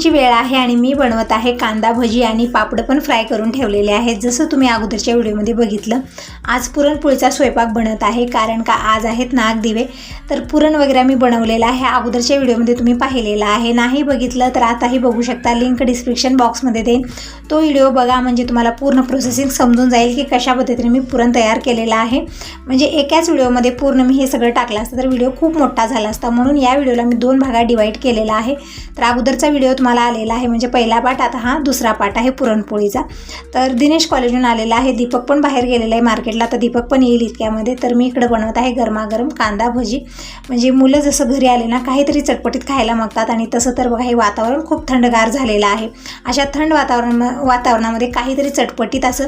दुपारची वेळ आहे आणि मी बनवत आहे कांदा भजी आणि पापड पण फ्राय करून ठेवलेले आहेत। जसं तुम्ही अगोदरच्या व्हिडिओमध्ये बघितलं, आज पुरणपोळीचा स्वयंपाक बनत आहे, कारण का आज आहेत नागदिवे। तर पुरण वगैरे मी बनवलेलं आहे, अगोदरच्या व्हिडिओमध्ये तुम्ही पाहिलेला आहे। नाही बघितलं तर आताही बघू शकता, लिंक डिस्क्रिप्शन बॉक्समध्ये देईन, तो व्हिडिओ बघा, म्हणजे तुम्हाला पूर्ण प्रोसेसिंग समजून जाईल की कशा पद्धतीने मी पुरण तयार केलेलं आहे। म्हणजे एकाच व्हिडिओमध्ये पूर्ण मी हे सगळं टाकलं असतं तर व्हिडिओ खूप मोठा झाला असता, म्हणून या व्हिडिओला मी 2 भागात डिवाइड केलेला आहे। तर अगोदरचा व्हिडिओ तुम्हाला आलेला आहे, म्हणजे पहिला पार्ट, आता हा दुसरा पार्ट आहे पुरणपोळीचा। तर दिनेश कॉलेजहून आलेला आहे, दीपक पण बाहेर गेलेला आहे मार्केटला, तर दीपक पण येईल इतक्यामध्ये। तर मी इकडे बनवत आहे गरमागरम कांदा भजी। म्हणजे मुलं जसं घरी आले ना काहीतरी चटपटीत खायला मागतात, आणि तसं तर बघा हे वातावरण खूप थंडगार झालेलं आहे। अशा थंड वातावरणामध्ये काहीतरी चटपटीत असं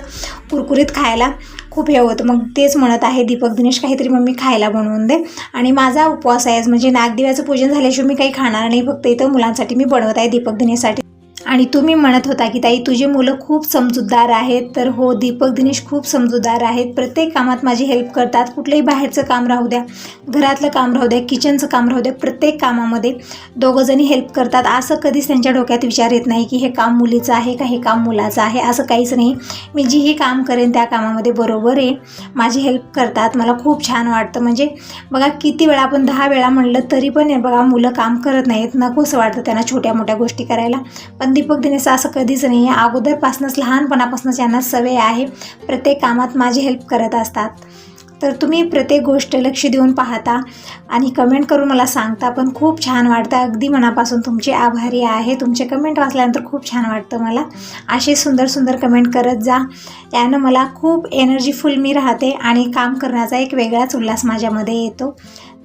कुरकुरीत खायला खूप हे होतं। मग तेच म्हणत आहे दीपक, दिनेश काहीतरी मम्मी खायला बनवून दे। आणि माझा उपवास आहे, म्हणजे नागदिव्याचं पूजन झाल्याशिवाय मी काही खाणार नाही, फक्त इथं मुलांसाठी मी बनवत आहे, दीपक दिनेशसाठी। आणि तुम्ही म्हणत होता की ताई तुझे मुलं खूप समजूतदार आहेत, तर हो, दीपक दिनेश खूप समजूतदार आहेत। प्रत्येक कामात माझी हेल्प करतात, कुठलंही बाहेरचं काम राहू द्या, घरातलं काम राहू द्या, किचनचं काम राहू द्या, प्रत्येक कामामध्ये दोघंजणी हेल्प करतात। असं कधीच त्यांच्या डोक्यात विचार येत नाही की हे काम मुलीचं आहे का हे काम मुलाचं आहे, असं काहीच नाही। मी जीही काम करेन त्या कामामध्ये बरोबर आहे माझी हेल्प करतात, मला खूप छान वाटतं। म्हणजे बघा किती वेळा आपण 10 वेळा म्हणलं तरी पण बघा मुलं काम करत नाहीत, नकोसं वाटतं त्यांना छोट्या मोठ्या गोष्टी करायला। पण दीपक दिनेश असं कधीच नाही आहे, अगोदरपासूनच लहानपणापासूनच यांना सवय आहे, प्रत्येक कामात माझी हेल्प करत असतात। तर तुम्ही प्रत्येक गोष्ट लक्ष देऊन पाहता आणि कमेंट करून मला सांगता, पण खूप छान वाटतं, अगदी मनापासून तुमचे आभारी आहे। तुमचे कमेंट वाचल्यानंतर खूप छान वाटतं मला, असे सुंदर सुंदर कमेंट करत जा, यानं मला खूप एनर्जीफुल मी राहते आणि काम करण्याचा एक वेगळाच उल्हास माझ्यामध्ये येतो।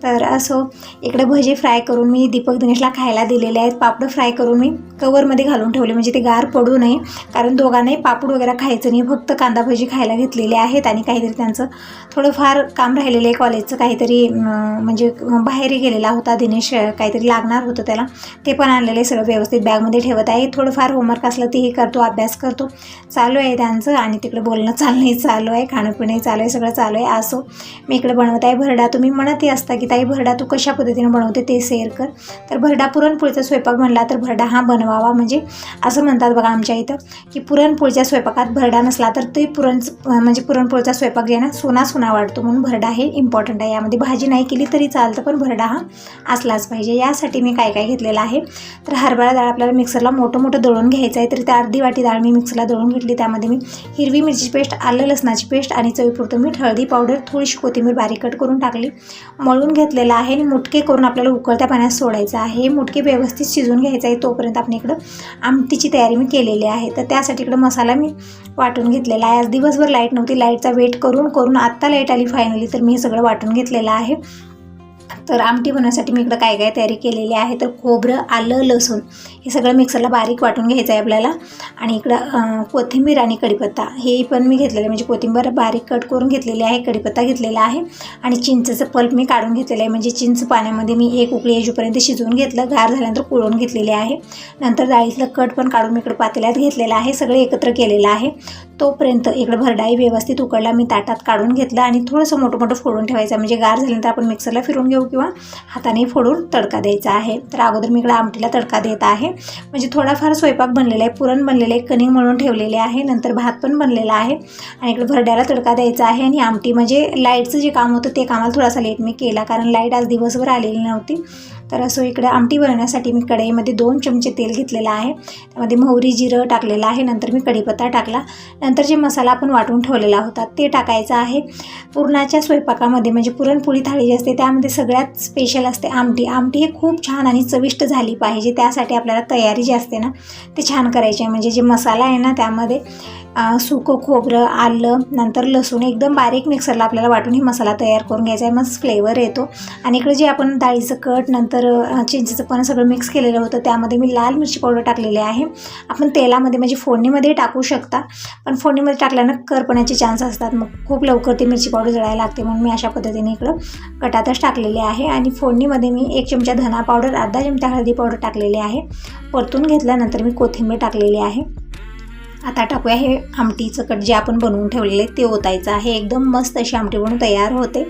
तर असो, इकडे भजी फ्राय करून मी दीपक दिनेशला खायला दिलेले आहेत, पापड फ्राय करून मी कवरमध्ये घालून ठेवले, म्हणजे ते गार पडू नये, कारण दोघांनाही पापड वगैरे खायचं नाही, फक्त कांदा भजी खायला घेतलेले आहेत। आणि काहीतरी त्यांचं थोडंफार काम राहिलेलं आहे कॉलेजचं, काहीतरी म्हणजे बाहेरही गेलेला होता दिनेश, काहीतरी लागणार होतं त्याला, ते पण आणलेलं आहे, सगळं व्यवस्थित बॅगमध्ये ठेवत आहे। थोडंफार होमवर्क असलं तेही करतो, अभ्यास करतो, चालू आहे त्यांचं। आणि तिकडे बोलणं चालणंही चालू आहे, खाणंपिणंही चालू आहे, सगळं चालू आहे। असो, मी इकडे बनवत आहे भरडा। तुम्ही म्हणतही असता की ताई भरडा तू कशा पद्धतीने बनवते ते शेअर कर। तर भरडा, पुरणपोळीचा स्वयंपाक म्हणला तर भरडा हा बनवावा, म्हणजे असं म्हणतात बघा आमच्या इथं की पुरणपोळीच्या स्वयंपाकात भरडा नसला तर ते म्हणजे पुरणपोळीचा स्वयंपाक जे आहे ना सुना सुना वाटतो, म्हणून भरडा हे इम्पॉर्टंट आहे। यामध्ये भाजी नाही केली तरी चालतं, पण भरडा हा असलाच पाहिजे। यासाठी मी काय काय घेतलेलं आहे, तर हरभरा डाळ आपल्याला मिक्सरला मोठं दळून घ्यायचं आहे, तर त्या अर्धी वाटी डाळ मी मिक्सरला दळून घेतली। त्यामध्ये मी हिरवी मिरची पेस्ट, आलं लसणाची पेस्ट आणि चवीपुरतं मीठ, हळदी पावडर, थोडीशी कोथिंबीर बारीक कट करून टाकली, मळून घेतलेलं आहे। आणि मुटके करून आपल्याला उकळत्या पाण्यात सोडायचं आहे, मुटके व्यवस्थित शिजून घ्यायचं आहे, तोपर्यंत आपण इकडं आमटीची तयारी मी केलेली आहे। तर त्यासाठी इकडं मसाला मी वाटून घेतलेला आहे। आज दिवसभर लाईट नव्हती, लाईटचा वेट करून आत्ता लाईट आली फायनली, तर मी हे सगळं वाटून घेतलेलं आहे। तर आमटी बनवण्यासाठी मी इकडं काय काय तयारी केलेली आहे, तर खोबरं, आलं, लसूण हे सगळं मिक्सरला बारीक वाटून घ्यायचं आहे आपल्याला। आणि इकडं कोथिंबीर आणि कढीपत्ता हे पण मी घेतलेलं आहे, म्हणजे कोथिंबीर बारीक कट करून घेतलेली आहे, कढीपत्ता घेतलेला आहे, आणि चिंचेचं पल्प मी काढून घेतलेलं आहे, म्हणजे चिंच पाण्यामध्ये मी 1 उकळी येईपर्यंत शिजवून घेतलं, गार झाल्यानंतर कुळून घेतलेले आहे। नंतर डाळीतलं कट पण काढून मी इकडं पातेल्यात घेतलेलं आहे, सगळं एकत्र केलेलं आहे। तोपर्यंत इकडं भरडाही व्यवस्थित उकळला, मी ताटात काढून घेतलं आणि थोडंसं मोठं फोडून ठेवायचं, म्हणजे गार झाल्यानंतर आपण मिक्सरला फिरून घेऊ किंवा हाताने फोडून तडका द्यायचा आहे। तर अगोदर मी इकडे आमटीला तडका देत आहे, म्हणजे थोडाफार स्वयंपाक बनलेला आहे, पुरण बनलेलं आहे, कणिक मळून ठेवलेले आहे, नंतर भात पण बनलेला आहे, आणि इकडे भरड्याला तडका द्यायचा आहे। आणि आमटी म्हणजे लाईटचं जे काम होतं ते कामाला थोडासा लेट मी केला, कारण लाईट आज दिवसभर आलेली नव्हती। तर असं इकडे आमटी बनवण्यासाठी मी कढईमध्ये 2 चमचे तेल घेतलेलं आहे, त्यामध्ये मोहरी जिरं टाकलेलं आहे, नंतर मी कढीपत्ता टाकला, नंतर जे मसाला आपण वाटून ठेवलेला होता ते टाकायचा आहे। पुरणाच्या स्वयंपाकामध्ये म्हणजे पुरणपोळी थाळी जी असते त्यामध्ये सगळ्यात स्पेशल असते आमटी। आमटी ही खूप छान आणि चविष्ट झाली पाहिजे, त्यासाठी आपल्याला तयारी जी असते ना ते छान करायची आहे। म्हणजे जे मसाला आहे ना त्यामध्ये सुकं खोबरं, आलं, नंतर लसूण एकदम बारीक मिक्सरला आपल्याला वाटून ही मसाला तयार करून घ्यायचा आहे, मग फ्लेवर येतो। आणि इकडे जे आपण डाळीचं कट, नंतर चिंचेचं पण सगळं मिक्स केलेलं होतं, त्यामध्ये मी लाल मिरची पावडर टाकलेली आहे। आपण तेलामध्ये म्हणजे फोडणीमध्ये टाकू शकता, पण फोडणीमध्ये टाकल्यानं करपण्याचे चान्स असतात, मग खूप लवकर ती मिरची पावडर जळायला लागते, म्हणून मी अशा पद्धतीने इकडं कटातच टाकलेली आहे। आणि फोडणीमध्ये मी 1 चमचा धना पावडर, अर्धा चमचा हळदी पावडर टाकलेली आहे, परतून घेतल्यानंतर मी कोथिंबीर टाकलेली आहे। आता टाकूया हे आमटीचं कट जे आपण बनवून ठेवलेले ते ओतायचं आहे, एकदम मस्त अशी आमटी बनवून तयार होते।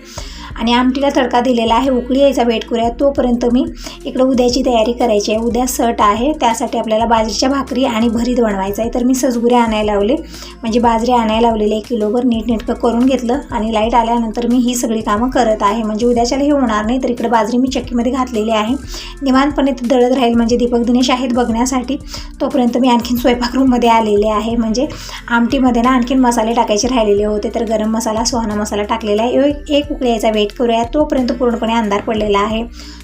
आणि आमटीला तडका दिलेला आहे, उकळी यायचा वेट करूया. तोपर्यंत मी इकडं उद्याची तयारी करायची आहे. उद्या सट आहे, त्यासाठी आपल्याला बाजरीच्या भाकरी आणि भरीत बनवायचं आहे. तर मी सजगुरे आणायला लावले, म्हणजे बाजरी आणायला लावलेले 1 किलोभर नीटनेटकं करून घेतलं आणि लाईट आल्यानंतर मी ही सगळी कामं करत आहे. म्हणजे उद्याच्याला हे होणार नाही. तर इकडे बाजरी मी चक्कीमध्ये घातलेली आहे, निवांतपणे ते दळत राहील. म्हणजे दीपक दिनेश आहेत बघण्यासाठी. तोपर्यंत मी आणखीन स्वयंपाक रूममध्ये आलेले आहे. म्हणजे आमटीमध्ये ना आणखीन मसाले टाकायचे राहिलेले होते. तर गरम मसाला, सुहाना मसाला टाकलेला आहे. एक उकळी यायचा वेट करूया. तोपर्यंत पूर्णपणे अंधार पडलेला आहे.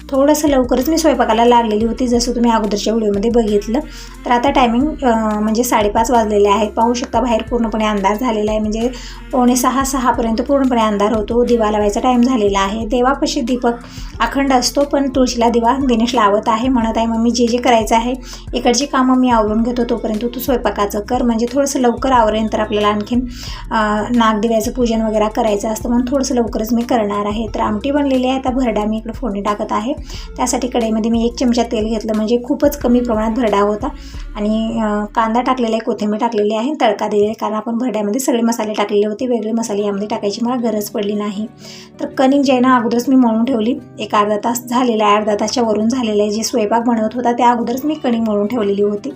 थोडंसं लवकरच मी स्वयंपाकाला लागलेली होती, जसं तुम्ही अगोदरच्या व्हिडिओमध्ये बघितलं. तर आता टायमिंग म्हणजे 5:30 वाजलेले आहेत. पाहू शकता बाहेर पूर्णपणे अंधार झालेला आहे. म्हणजे 5:45-6 पूर्णपणे अंधार होतो. दिवा लावायचा टाईम झालेला आहे. देवापाशी दीपक अखंड असतो, पण तुळशीला दिवा दिनेश लावत आहे. म्हणत आहे मम्मी जे करायचं आहे इकडची कामं मी आवरून घेतो, तोपर्यंत तू स्वयंपाकाचं कर. म्हणजे थोडंसं लवकर आवरेन तर आपल्याला आणखीन नागदिव्याचं पूजन वगैरे करायचं असतं, म्हणून थोडंसं लवकरच मी करणार आहे. तर आमटी बनलेली आहे. आता भरडा मी इकडे फोडणी टाकत आहे. त्यासाठी कढईमध्ये मी 1 चमचा तेल घेतलं, म्हणजे खूपच कमी प्रमाणात भरडा होता. आणि कांदा टाकलेला आहे, कोथिंबीर टाकलेली आहे, तडका दिलेला आहे. कारण आपण भरड्यामध्ये सगळे मसाले टाकलेले होते, वेगळे मसाले यामध्ये टाकायची मला गरज पडली नाही. तर कणिक जे आहे ना अगोदरच मी मळून ठेवली. एक अर्धा तास झालेला आहे, अर्धा तासच्या वरून झालेलं आहे. जे स्वयंपाक बनवत होता त्या अगोदरच मी कणिक मळून ठेवलेली होती.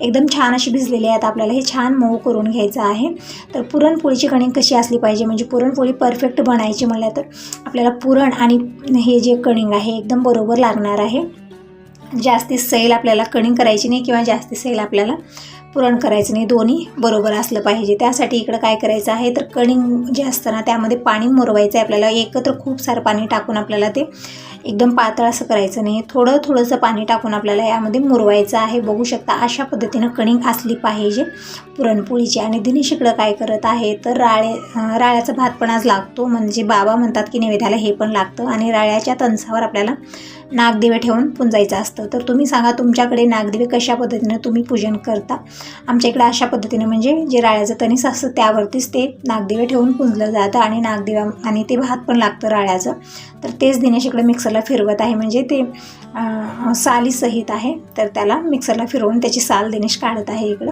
एकदम छान अशी भिजलेली आहे. आता आपल्याला हे छान मऊ करून घ्यायचं आहे. तर पुरणपोळीची कणिक कशी असली पाहिजे, म्हणजे पुरणपोळी परफेक्ट बनायची म्हणलं तर आपल्याला पुरण आणि हे जे कणिक आहे एकदम बरोबर लागणार आहे. जास्ती सैल आपल्याला कणिक करायची नाही किंवा जास्ती सैल आपल्याला पुरण करायचं नाही, दोन्ही बरोबर असलं पाहिजे. त्यासाठी इकडं काय करायचं आहे, तर कणिक जे असतं ना त्यामध्ये पाणी मुरवायचं आहे आपल्याला. एकत्र खूप सारं पाणी टाकून आपल्याला ते एकदम पातळ असं करायचं नाही, थोडंसं पाणी टाकून आपल्याला यामध्ये मुरवायचं आहे. बघू शकता अशा पद्धतीनं कणिक असली पाहिजे पुरणपोळीची. आणि दिनेश इकडं काय करत आहे, तर राळ्याचा भात पण आज लागतो. म्हणजे बाबा म्हणतात की नैवेद्याला हे पण लागतं. आणि राळ्याच्या तणसावर आपल्याला नागदिवे ठेवून पुंजायचं असतं. तर तुम्ही सांगा तुमच्याकडे नागदिवे कशा पद्धतीनं तुम्ही पूजन करता. आमच्या इकडे अशा पद्धतीने म्हणजे जे राळ्याचं तणीस असतं त्यावरतीच ते नागदिवे ठेवून पुंजलं जातं. आणि नागदिवा आणि ते भात पण लागतं राळ्याचं. तर तेच दिनेश इकडे मिक्सरला फिरवत आहे, म्हणजे ते साली सहित आहे. तर त्याला मिक्सरला फिरवून त्याची साल दिनेश काढत आहे इकडं.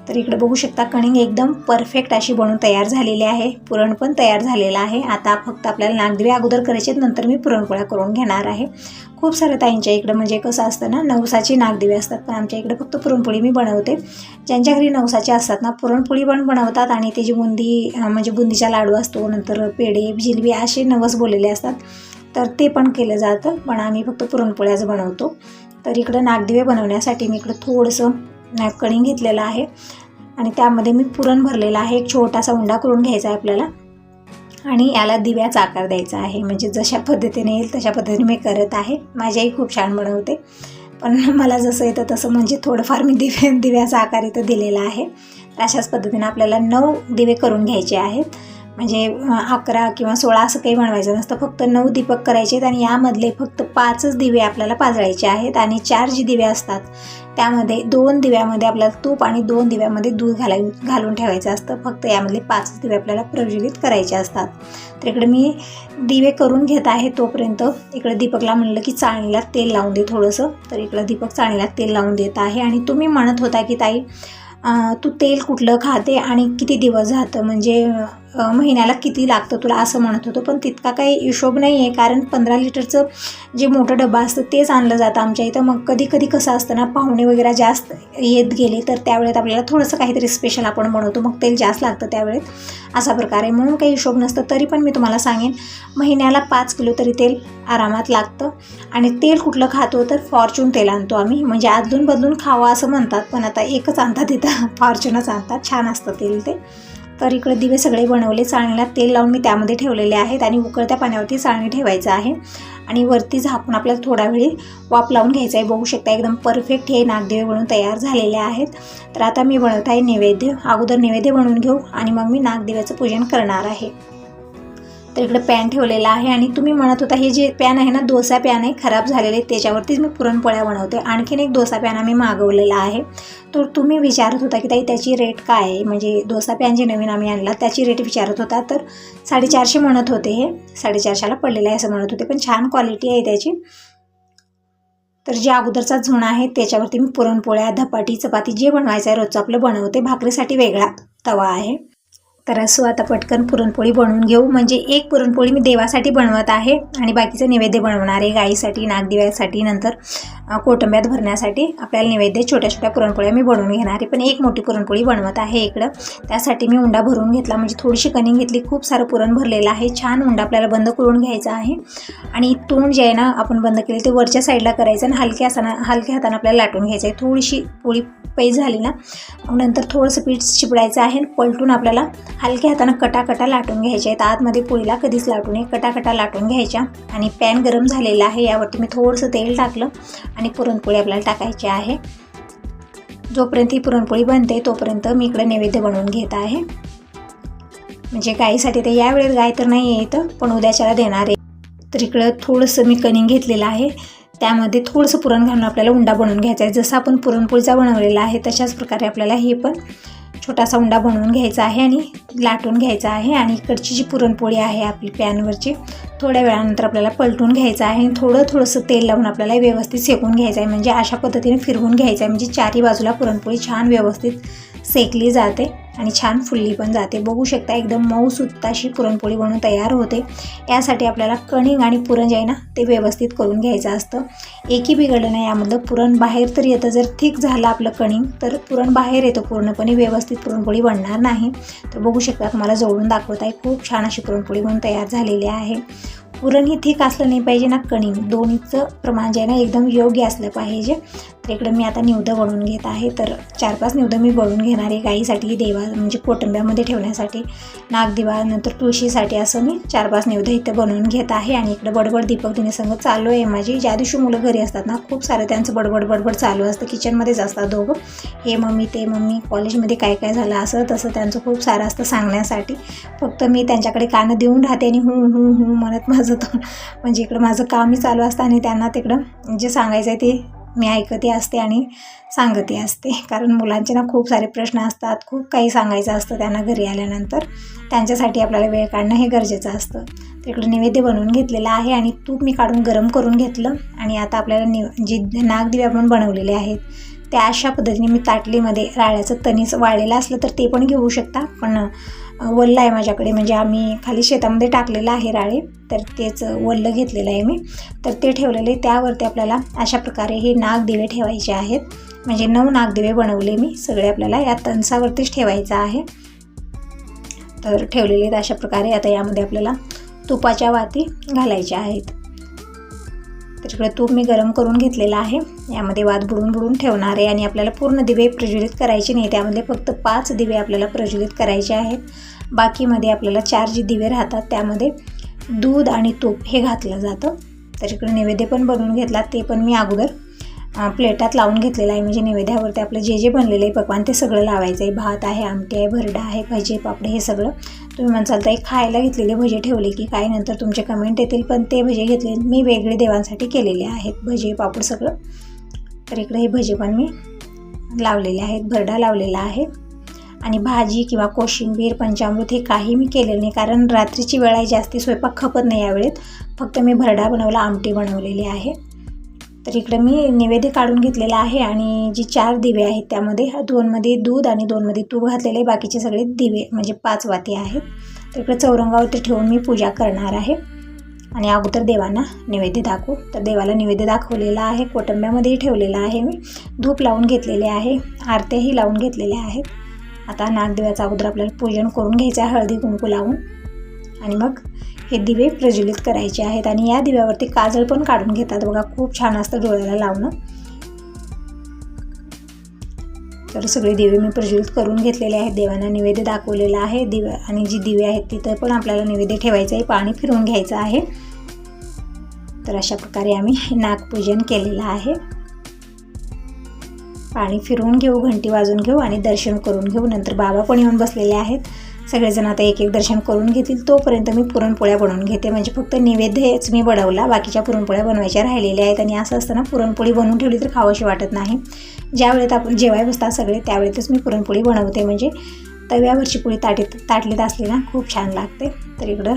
तर इकडे बघू शकता कणिक एकदम परफेक्ट अशी बनवून तयार झालेली आहे. पुरण पण तयार झालेलं आहे. आता फक्त आपल्याला नागदिवे अगोदर करायचे, नंतर मी पुरणपोळ्या करून घेणार आहे. खूप साऱ्या ताईंच्या इकडं म्हणजे कसं असतं ना, नवसाचे नागदिवे असतात, पण आमच्या इकडे फक्त पुरणपोळी मी बनवते. ज्यांच्या घरी नवसाचे असतात ना पुरणपोळी पण बनवतात. आणि त्याची बुंदी म्हणजे बुंदीचा लाडू असतो, नंतर पेढे जिलबी असे नवस बोललेले असतात, तर ते पण केलं जातं. पण आम्ही फक्त पुरणपोळ्याच बनवतो. तर इकडं नागदिवे बनवण्यासाठी मी इकडं थोडंसं कणिक घेतलेलं आहे आणि त्यामध्ये मी पुरण भरलेलं आहे. एक छोटासा उंडा करून घ्यायचा आहे आपल्याला आणि याला दिव्याचा आकार द्यायचा आहे. म्हणजे जशा पद्धतीने येईल तशा पद्धतीने मी करत आहे. माझी आई खूप छान बनवते, पण मला जसं येतं तसं म्हणजे थोडंफार मी दिव्याचा आकार इथं दिलेला आहे. तर अशाच पद्धतीने आपल्याला 9 दिवे करून घ्यायचे आहेत. म्हणजे 11 किंवा 16 असं काही बनवायचं नसतं, फक्त 9 दीपक करायचे आहेत. आणि यामधले फक्त 5च दिवे आपल्याला पाजळायचे आहेत. आणि 4 जे दिवे असतात त्यामध्ये 2 दिव्यामध्ये आपल्याला तूप आणि 2 दिव्यामध्ये दूध घालून ठेवायचं असतं. फक्त यामधले 5च दिवे आपल्याला प्रज्वलित करायचे असतात. तर इकडे मी दिवे करून घेत आहे. तोपर्यंत इकडे दीपकला म्हणलं की चाळणीला तेल लावून दे थोडंसं. तर इकडं दीपक चाळणीला तेल लावून देत आहे. आणि तुम्ही म्हणत होता की ताई तू तेल कुठलं खाते आणि किती दिवस जातं, म्हणजे महिन्याला किती लागतं तुला, असं म्हणत होतो. पण तितका काही हिशोब नाही आहे, कारण 15 लिटरचं जे मोठं डबा असतं तेच आणलं जातं आमच्या इथं. मग कधी कधी कसं असतं ना, पाहुणे वगैरे जास्त येत गेले तर त्यावेळेत आपल्याला थोडंसं काहीतरी स्पेशल आपण बनवतो, मग तेल जास्त लागतं त्यावेळेत, असा प्रकार आहे. म्हणून काही हिशोब नसतं. तरी पण मी तुम्हाला सांगेन महिन्याला 5 किलो तरी तेल आरामात लागतं. आणि तेल कुठलं खातो तर फॉर्च्यून तेल आणतो आम्ही. म्हणजे अदलून बदलून खावं असं म्हणतात, पण आता एकच आणतात इथं, फॉर्च्यूनच आणतात. छान असतं तेल ते. तर इकडे दिवे सगळे बनवले. चाळणीला तेल लावून मी त्यामध्ये ठेवलेले आहेत. आणि उकळत्या पाण्यावरती चाळणी ठेवायचं आहे. आणि वरती झाकून आपल्याला थोडा वेळ वाफ लावून घ्यायचा आहे. बघू शकता एकदम परफेक्ट हे नागदिवे बनवून तयार झालेले आहेत. तर आता मी बनवत आहे नैवेद्य. अगोदर नैवेद्य बनवून घेऊ आणि मग मी नागदिव्याचं पूजन करणार आहे. तर इकडे पॅन ठेवलेला आहे. आणि तुम्ही म्हणत होता हे जे पॅन आहे ना, डोसा पॅन आहे, खराब झालेले, त्याच्यावरतीच मी पुरणपोळ्या बनवते. आणखीन एक डोसा पॅन आम्ही मागवलेला आहे. तर तुम्ही विचारत होता की ताई त्याची रेट काय आहे, म्हणजे डोसा पॅन जे नवीन आम्ही आणला त्याची रेट विचारत होता. तर 450 म्हणत होते. हे 450ला पडलेलं आहे असं म्हणत होते, पण छान क्वालिटी आहे त्याची. तर जे अगोदरचा झुणा आहे त्याच्यावरती मी पुरणपोळ्या, धपाटी, चपाती जे बनवायचं आहे रोजचं आपलं बनवते. भाकरीसाठी वेगळा तवा आहे. तर असो आता पटकन पुरणपोळी बनवून घेऊ. म्हणजे एक पुरणपोळी मी देवासाठी बनवत आहे आणि बाकीचं नैवेद्य बनवणार आहे गाईसाठी, नागदिव्यासाठी, नंतर कोटंब्यात भरण्यासाठी आपल्याला नैवेद्य छोट्या छोट्या पुरणपोळ्या मी बनवून घेणार आहे. पण एक मोठी पुरणपोळी बनवत आहे इकडं. त्यासाठी मी उंडा भरून घेतला, म्हणजे थोडीशी कणिक घेतली. खूप सारं पुरण भरलेलं आहे. छान उंडा आपल्याला बंद करून घ्यायचा आहे आणि तोंड जे आहे ना आपण बंद केले ते वरच्या साईडला करायचं आणि हलक्या हाताने आपल्याला लाटून घ्यायचं आहे. थोडीशी पोळी पैस झाली ना मग नंतर थोडंसं पीठ शिपडायचं आहे. पलटून आपल्याला हलक्या हाताने कटाकटा लाटून घ्यायचे आहेत. आतमध्ये पोळीला कधीच लाटू नये, कटाकटा लाटून घ्यायच्या. आणि पॅन गरम झालेला आहे, यावरती मी थोडंसं तेल टाकलं आणि पुरणपोळी आपल्याला टाकायची आहे. जोपर्यंत ही पुरणपोळी बनते तोपर्यंत मी इकडे नैवेद्य बनवून घेत आहे. म्हणजे गाईसाठी तर यावेळेस गाय तर नाही येतं, पण उद्याच्याला देणार आहे. तर इकडं थोडंसं मी कणिक घेतलेलं आहे, त्यामध्ये थोडंसं पुरण घालून आपल्याला उंडा बनवून घ्यायचा आहे. जसं आपण पुरणपोळीचा बनवलेला आहे तशाच प्रकारे आपल्याला हे पण छोटासा उंडा बनवून घ्यायचा आहे आणि लाटून घ्यायचा आहे. आणि इकडची जी पुरणपोळी आहे आपली पॅनवरची थोड्या वेळानंतर आपल्याला पलटून घ्यायचं आहे आणि थोडंसं तेल लावून आपल्याला व्यवस्थित शेकून घ्यायचं आहे. म्हणजे अशा पद्धतीने फिरवून घ्यायचं आहे, म्हणजे चारी बाजूला पुरणपोळी छान व्यवस्थित शेकली जाते आणि छान फुलली पण जाते. बघू शकता एकदम मऊसूत अशी पुरणपोळी बनवून तयार होते. यासाठी आपल्याला कणिक आणि पुरण जे आहे ना ते व्यवस्थित करून घ्यायचं असतं. एकही बिघडलं नाही यामधलं. पुरण बाहेर तर येतं, जर थिक झालं आपलं कणिक तर पुरण बाहेर येतं, पूर्णपणे व्यवस्थित पुरणपोळी बनणार नाही. तर बघू शकता तुम्हाला जवळून दाखवत आहे, खूप छान अशी पुरणपोळी बनवून तयार झालेली आहे. पुरण ही थिक असलं नाही पाहिजे ना कणिक, दोन्हीचं प्रमाण जे आहे ना एकदम योग्य असलं पाहिजे. तर इकडं मी आता निवदं बनवून घेत आहे. तर 4-5 निवदं मी बनवून घेणार आहे गाईसाठी, देवा म्हणजे कोटंब्यामध्ये ठेवण्यासाठी, नागदिवा, नंतर तुळशीसाठी, असं मी 4-5 निवदं इथं बनवून घेत आहे. आणि इकडं बडबड दीपक दिनेसंग चालू आहे माझी. ज्या दिवशी मुलं घरी असतात ना खूप सारं त्यांचं बडबड चालू असतं. किचनमध्येच असतात दोघं, हे मम्मी ते मम्मी, कॉलेजमध्ये काय काय झालं असं तसं त्यांचं खूप सारं असतं सांगण्यासाठी. फक्त मी त्यांच्याकडे कानं देऊन राहते आणि हू म्हणत माझं म्हणजे इकडं माझं कामही चालू असतं आणि त्यांना तिकडं जे सांगायचं आहे ते मी ऐकते असते आणि सांगते असते. कारण मुलांचे ना खूप सारे प्रश्न असतात, खूप काही सांगायचं असतं त्यांना घरी आल्यानंतर. त्यांच्यासाठी आपल्याला वेळ काढणं हे गरजेचं असतं. तिकडं नैवेद्य बनवून घेतलेलं आहे आणि तूप मी काढून गरम करून घेतलं. आणि आता आपल्याला जे नागदिवे आपण बनवलेले आहेत त्या अशा पद्धतीने मी ताटलीमध्ये, राळ्याचं तणीस वाळलेलं असलं तर ते पण घेऊ शकता, पण वल्लं आहे माझ्याकडे, म्हणजे आम्ही खाली शेतामध्ये टाकलेलं आहे राळे, तर तेच वल्लं घेतलेलं आहे मी. तर ते ठेवलेले, त्यावरती आपल्याला अशा प्रकारे हे नागदिवे ठेवायचे आहेत. म्हणजे 9 नागदिवे बनवले मी, सगळे आपल्याला या तणसावरतीच ठेवायचं आहे. तर ठेवलेले आहेत अशा प्रकारे. आता यामध्ये आपल्याला तुपाच्या वाती घालायच्या आहेत. तर इकडे तूप मी गरम करून घेतलेलं आहे, यामध्ये वात बुडून ठेवणार आहे. आणि आपल्याला पूर्ण दिवे प्रज्वलित करायचे नाही, त्यामध्ये फक्त 5 दिवे आपल्याला प्रज्वलित करायचे आहेत. बाकीमध्ये आपल्याला 4 जे दिवे राहतात त्यामध्ये दूध आणि तूप हे घातलं जातं. तर इकडे नैवेद्य पण बनवून घेतला, ते पण मी अगोदर प्लेटात लावून घेतलेलं आहे. म्हणजे नैवेद्यावरती आपलं जे जे बनलेलं आहे पकवान ते सगळं लावायचं आहे. भात आहे, आमटी आहे, भरडा आहे, भजे पापडे, हे सगळं. तुम्ही म्हणसाल तर एक खायला घेतलेले भजे ठेवले की काय, नंतर तुमचे कमेंट येतील, पण ते भजे घेतले मी वेगळे देवांसाठी केलेले आहेत, भजे पापड सगळं. तर इकडे हे भजे पण मी लावलेले आहेत, भरडा लावलेला आहे. आणि भाजी किंवा कोशिंबीर, पंचामृत हे काही मी केलेलं नाही, कारण रात्रीची वेळ आहे, जास्ती स्वयंपाक खपत नाही यावेळेत. फक्त मी भरडा बनवला, आमटी बनवलेली आहे. तर इकडं मी नैवेद्य काढून घेतलेला आहे. आणि जी 4 दिवे आहेत त्यामध्ये 2मध्ये दूध आणि 2मध्ये तूप घातलेले, बाकीचे सगळे दिवे म्हणजे 5 वाती आहेत. तर इकडे चौरंगावरती ठेवून मी पूजा करणार आहे. आणि अगोदर देवांना नैवेद्य दाखवू. तर देवाला नैवेद्य दाखवलेला आहे, कोटंब्यामध्येही ठेवलेला आहे मी, धूप लावून घेतलेले आहे, आरत्याही लावून घेतलेल्या आहेत. आता नागदेवाचं अगोदर आपल्याला पूजन करून घ्यायचं आहे हळदी कुंकू लावून. आणि मग हे दिवे प्रज्वलित करायचे आहेत. आणि या दिव्यावरती काजळ पण काढून घेतात बघा, खूप छान असतं डोळ्याला लावणं. तर सगळे दिवे मी प्रज्वलित करून घेतलेले आहेत, देवांना नैवेद्य दाखवलेला आहे. दिवे आणि जी दिवे आहेत तिथं पण आपल्याला नैवेद्य ठेवायचं आहे, पाणी फिरवून घ्यायचं आहे. तर अशा प्रकारे आम्ही नागपूजन केलेलं आहे. पाणी फिरवून घेऊ, घंटी वाजून घेऊ आणि दर्शन करून घेऊ. नंतर बाबा पण येऊन बसलेले आहेत, सगळेजण आता एक एक दर्शन करून घेतील. तोपर्यंत मी पुरणपोळ्या बनवून घेते. म्हणजे फक्त नैवेद्यच मी बनवला, बाकीच्या पुरणपोळ्या बनवायच्या राहिलेल्या आहेत. आणि असं असताना पुरणपोळी बनवून ठेवली तर खावाशी वाटत नाही. ज्या वेळेत आपण जेवाय बसतात सगळे त्यावेळेतच मी पुरणपोळी बनवते. म्हणजे तव्यावरची पोळी ताटलीत असली ना खूप छान लागते. तर इकडं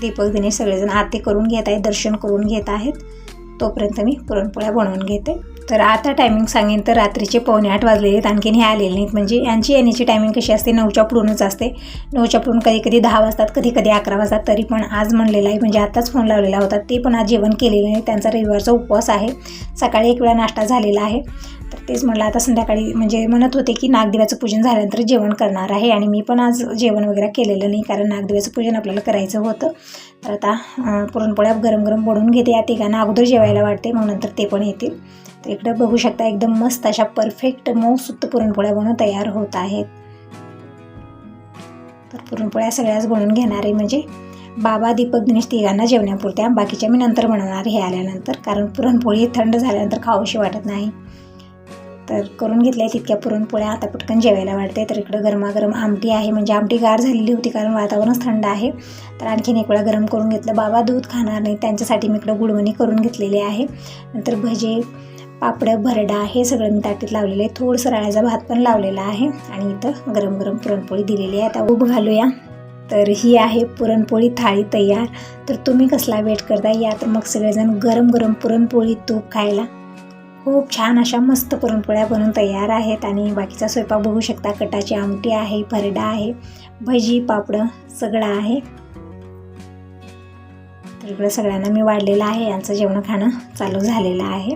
दीपक दिनेश सगळेजण आरती करून घेत आहेत, दर्शन करून घेत आहेत. तोपर्यंत मी पुरणपोळ्या बनवून घेते. तर आता टायमिंग सांगेन तर रात्रीचे 7:45 वाजलेले आहेत, आणखीन हे आलेले नाहीत. म्हणजे यांची येण्याची टायमिंग कशी असते 9च्या पुढूनच असते. 9च्या पुढून कधी 10 वाजतात, कधी 11 वाजतात. तरी पण आज म्हणलेलं आहे, म्हणजे आत्ताच फोन लावलेला होता. ते पण आज जेवण केलेलं नाही, त्यांचा रविवारचा उपवास आहे. सकाळी एक वेळा नाश्ता झालेला आहे. तर तेच म्हटलं आता संध्याकाळी म्हणजे म्हणत होते की नागदेवाचं पूजन झाल्यानंतर जेवण करणार आहे. आणि मी पण आज जेवण वगैरे केलेलं नाही, कारण नागदेवाचं पूजन आपल्याला करायचं होतं. तर आता पुरणपोळ्या गरम गरम बनवून घेते. या तिघांना अगोदर जेवायला वाटते, मग नंतर ते पण येतील. तर इकडं बघू शकता एकदम मस्त अशा परफेक्ट मऊसूत पुरणपोळ्या बनवून तयार होत आहेत. तर पुरणपोळ्या सगळ्याच बनवून घेणार आहे, म्हणजे बाबा, दीपक, दिनेश तिघांना जेवण्यापुरत्या. बाकीच्या मी नंतर बनवणार हे आल्यानंतर, कारण पुरणपोळी थंड झाल्यानंतर खाऊशी वाटत नाही. तर करून घेतल्या तितक्या पुरणपोळ्या, आता पटकन जेवायला वाटते. तर इकडं गरमागरम आमटी आहे, म्हणजे आमटी गार झालेली होती कारण वातावरणच थंड आहे. तर आणखीन एक वेळा गरम करून घेतलं. बाबा दूध खाणार नाही, त्यांच्यासाठी मी इकडं गुळवणी करून घेतलेली आहे. नंतर भजे, पापडं, भरडा हे सगळं मी ताटीत लावलेलं आहे. थोडंसं राळ्याचा भात पण लावलेला आहे. आणि इथं गरम गरम पुरणपोळी दिलेली आहे. आता उभ घालूया. तर ही आहे पुरणपोळी थाळी तयार. तर तुम्ही कसला वेट करता या, तर मग सगळेजण गरम गरम पुरणपोळी तूप खायला. खूप छान अशा मस्त पुरणपोळ्या बनवून तयार आहेत. आणि बाकीचा स्वयंपाक बघू शकता, कटाची आमटी आहे, भरडा आहे, भजी, पापडं सगळं आहे. तर इकडं सगळ्यांना मी वाढलेलं आहे. यांचं जेवण खाणं चालू झालेलं आहे.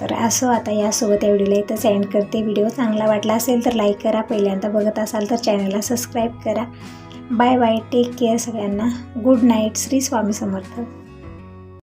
तर असं आता यासोबत या व्हिडिओला इथंच एंड करते. व्हिडिओ चांगला वाटला असेल तर लाईक करा, पहिल्यांदा बघत असाल तर चॅनलला सबस्क्राईब करा. बाय बाय, टेक केअर सगळ्यांना. Good night. श्री स्वामी समर्थ.